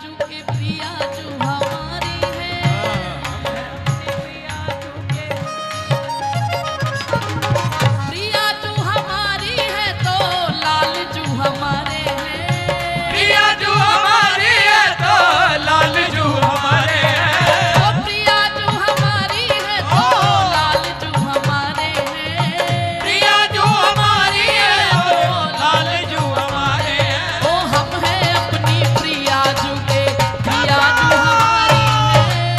जू के प्रिया जू हमारी है। प्रिया जू हमारी है तो लाल जू हमारे हैं। प्रिया जू हमारी है तो लाल जू हमारे हैं। ओ प्रिया जू हमारी है तो लाल जू हमारे हैं। प्रिया जू हमारी है तो लाल जू हमारे हैं। ओ हम हैं अपनी प्रिया जू के प्रिया जू हमारी है।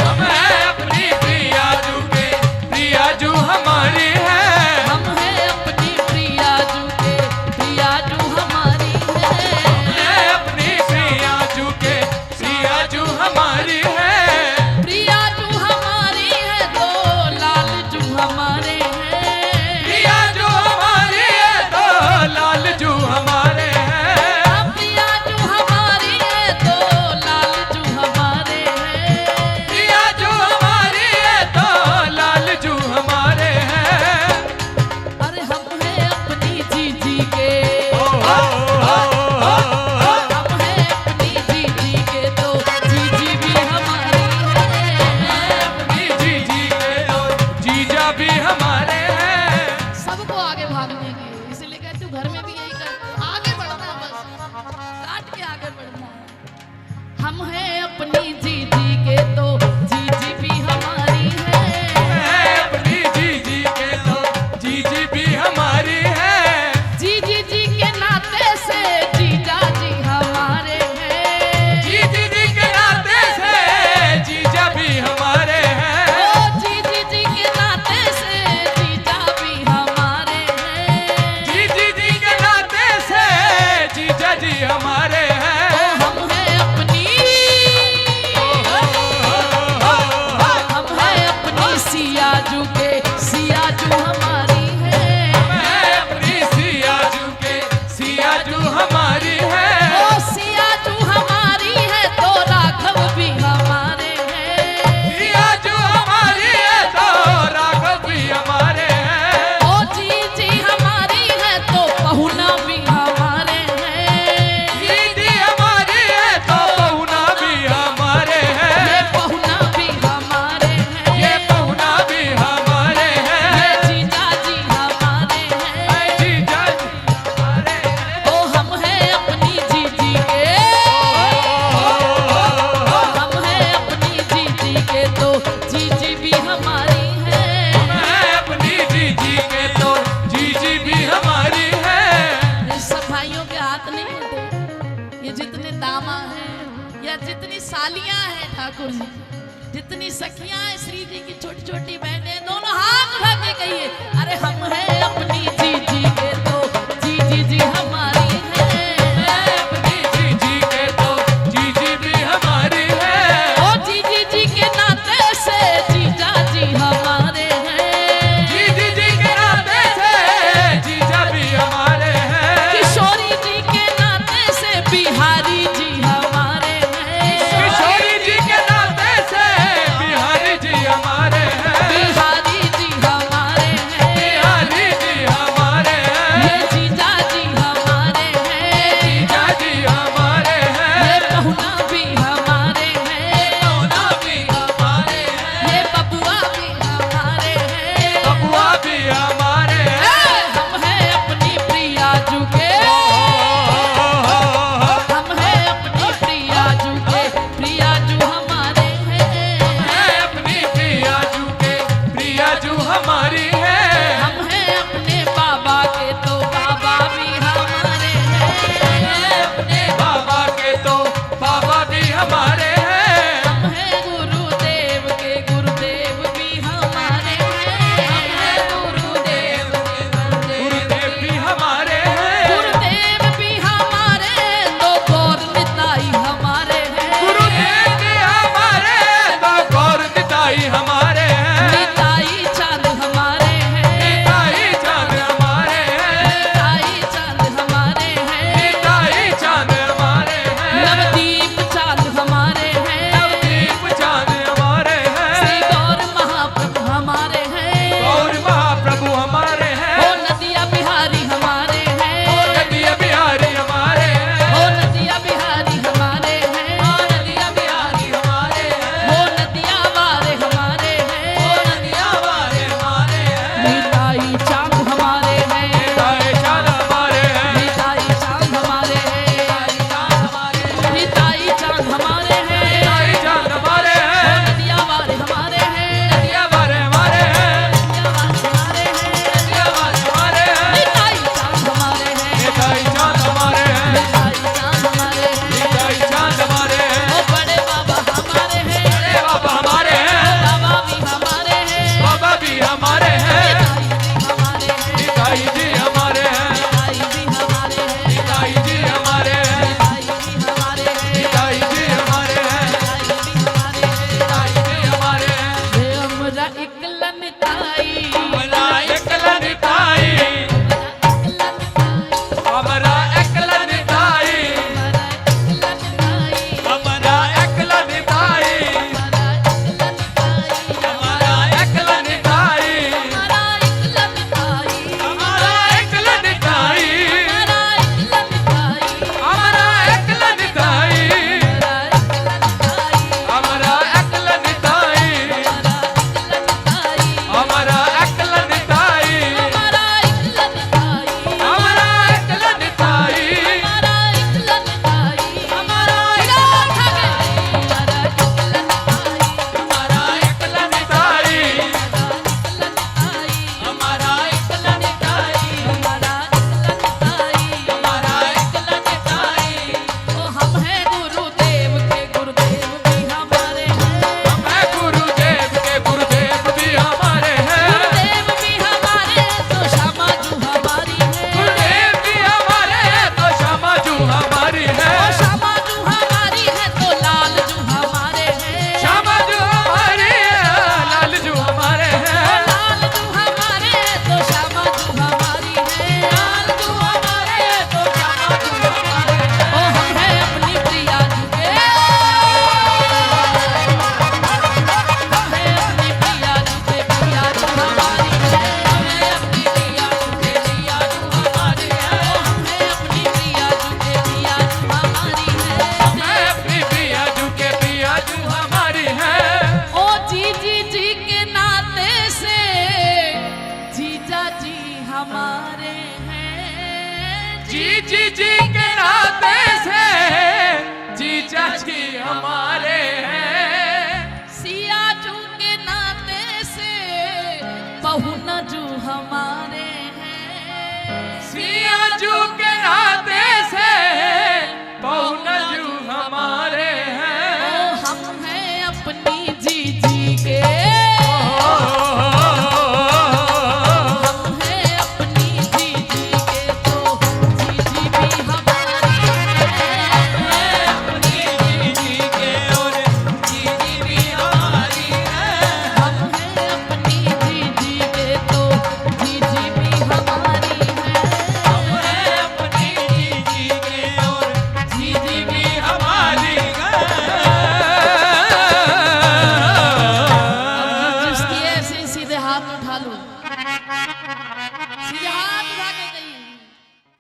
हम हैं अपनी प्रिया जू के प्रिया जू हमारी है। हम हैं अपनी प्रिया जू के प्रिया जू हमारी है। मैं अपनी प्रिया जू के प्रिया जू हमारी है। प्रिया जू हमारी है तो लाल जू हमारे हैं। प्रिया जू हमारी है तो लाल जू हमारे हैं। प्रिया जू हमारी है तो लाल जू हमारे हैं। प्रिया जू हमारी है तो लाल जू हमारे हैं। अरे हम हैं अपनी जीजी के ओ हम हैं अपनी जीजी के तो जीजी भी हमारी है। अपनी जीजी के और जीजा भी हमारे हैं। सबको आगे भागने की, इसलिए कहती हूँ घर में भी यही कर, आगे बढ़ना है, बस काट के आगे बढ़ना है। हम हैं अपनी जीजी के तो जीजी भी हमारी है। मैं अपनी जीजी के तो जीजी भी हमारी है। जीजी जी के नाते से जीजा जी हमारे हैं। जीजी जी के नाते से जीजा भी हमारे हैं। ओ जीजी जी के नाते से जीजा भी हमारे हैं। जीजी जी के नाते से जीजा जी हमारे हैं। ओ हम हैं अपनी हम हैं अपनी सिया जू के सिया जू हमारी है। मैं अपनी सिया जू के सिया जू हमारी है। ओ सिया जू हमारी है तो राघव भी हमारे हैं। सिया जू हमारी है तो राघव भी हमारे हैं। ओ जीजी हमारी है तो पहुना भी हमारे हैं। जीजी हमारी है तो पहुना भी हमारे हैं। ये पहुना भी हमारे हैं। ये पहुना भी हमारे हैं। ये जीजा जी हमारे हैं। जीजा जी हमारे हैं। ओ हम हैं अपनी जीजी के हम हैं अपनी जीजी के तो जीजी भी हमारी है। मैं अपनी जीजी के तो जीजी भी हमारी है। ये सब भाइयों के हाथ नहीं होते, ये जितने दामा हैं या जितनी सालियां हैं ठाकुर जी, जितनी सखियां हैं श्री जी की छोटी छोटी बहनें, दोनों हाथ उठा के कहिए, अरे हम हैं अपनी जीजी के तो जीजी जी हमारी है। मैं अपनी जीजी के तो जीजी भी हमारी है। ओ जीजी जी के नाते से जीजा जी हमारे हैं। जीजी जी के नाते से जीजा भी हमारे हैं। किशोरी जी के नाते से बिहारी